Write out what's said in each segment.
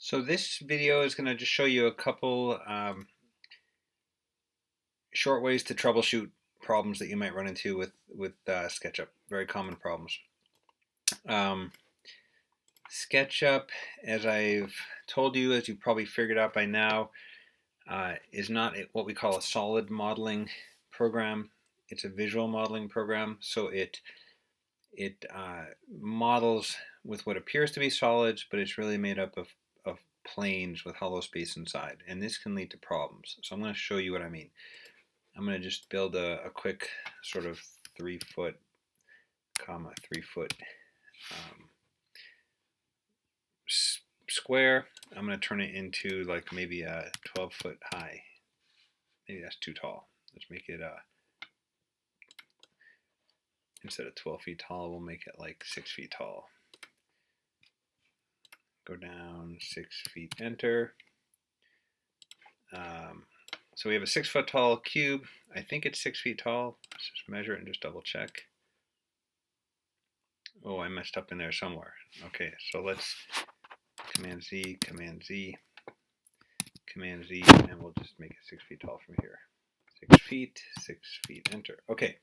So this video is going to just show you a couple short ways to troubleshoot problems that you might run into with Sketchup. Very common problems. Sketchup, as I've told you, as you've probably figured out by now, is not what we call a solid modeling program. It's a visual modeling program, so it models with what appears to be solids, but it's really made up of planes with hollow space inside, and this can lead to problems. So I'm going to show you what I mean. I'm going to just build a quick sort of 3 foot, 3 foot square. I'm going to turn it into like maybe a 12 foot high. Maybe that's too tall. Let's make it instead of 12 feet tall, we'll make it like 6 feet tall. Go down 6 feet, enter. So we have a 6 foot tall cube. I think it's 6 feet tall. Let's just measure it and just double check. Oh, I messed up in there somewhere. Okay, so let's Command Z, Command Z, Command Z, and we'll just make it 6 feet tall from here. 6 feet, enter. Okay.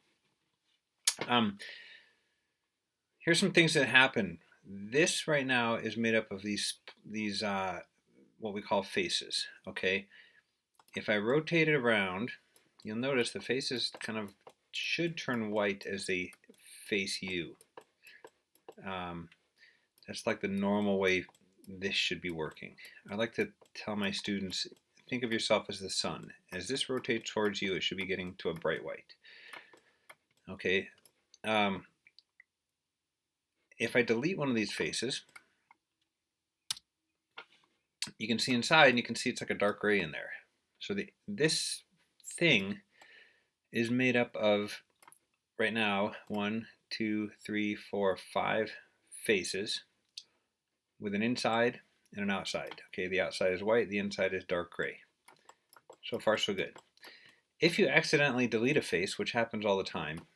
Here's some things that happen. This right now is made up of these what we call faces. Okay. If I rotate it around, you'll notice the faces kind of should turn white as they face you. That's like the normal way this should be working. I like to tell my students, think of yourself as the sun. As this rotates towards you, it should be getting to a bright white. Okay. If I delete one of these faces, you can see inside, and you can see it's like a dark gray in there. So this thing is made up of, right now, 1, 2, 3, 4, 5 faces with an inside and an outside. Okay, the outside is white, the inside is dark gray. So far, so good. If you accidentally delete a face, which happens all the time,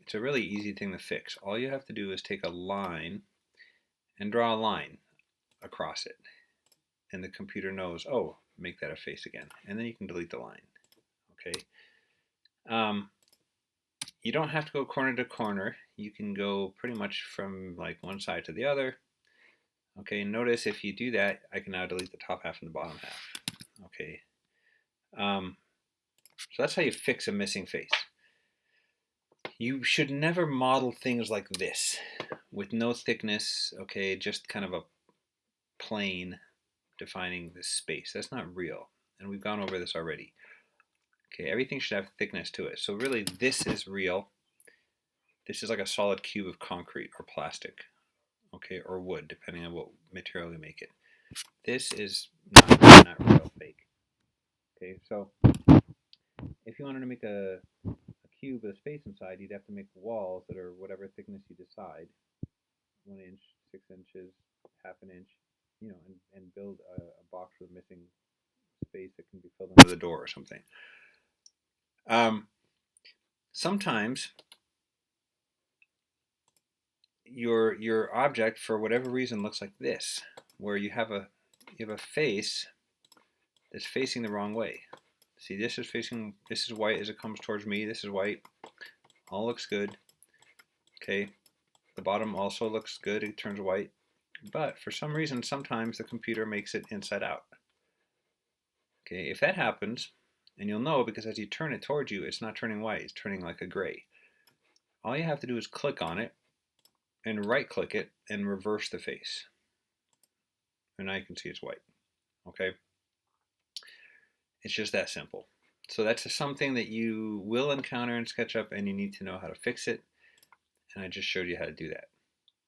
it's a really easy thing to fix. All you have to do is take a line and draw a line across it. And the computer knows, oh, make that a face again. And then you can delete the line. Okay. You don't have to go corner to corner. You can go pretty much from like one side to the other. Okay, notice if you do that, I can now delete the top half and the bottom half. Okay. So that's how you fix a missing face. You should never model things like this with no thickness, okay, just kind of a plane defining this space. That's not real, and we've gone over this already. Okay, everything should have thickness to it. So really, this is real. This is like a solid cube of concrete or plastic, okay, or wood, depending on what material you make it. This is not real, fake. Okay, so if you wanted to make a cube with a space inside, you'd have to make walls that are whatever thickness you decide, 1 inch, 6 inches, half an inch, you know, and build a box with missing space that can be filled in with a door or something. Sometimes your object, for whatever reason, looks like this, where you have a face that's facing the wrong way. See, this is white as it comes towards me. This is white. All looks good. Okay. The bottom also looks good. It turns white. But for some reason, sometimes the computer makes it inside out. Okay, if that happens, and you'll know because as you turn it towards you, it's not turning white. It's turning like a gray. All you have to do is click on it and right-click it and reverse the face. And now you can see it's white. Okay? It's just that simple. So that's something that you will encounter in SketchUp, and you need to know how to fix it. And I just showed you how to do that.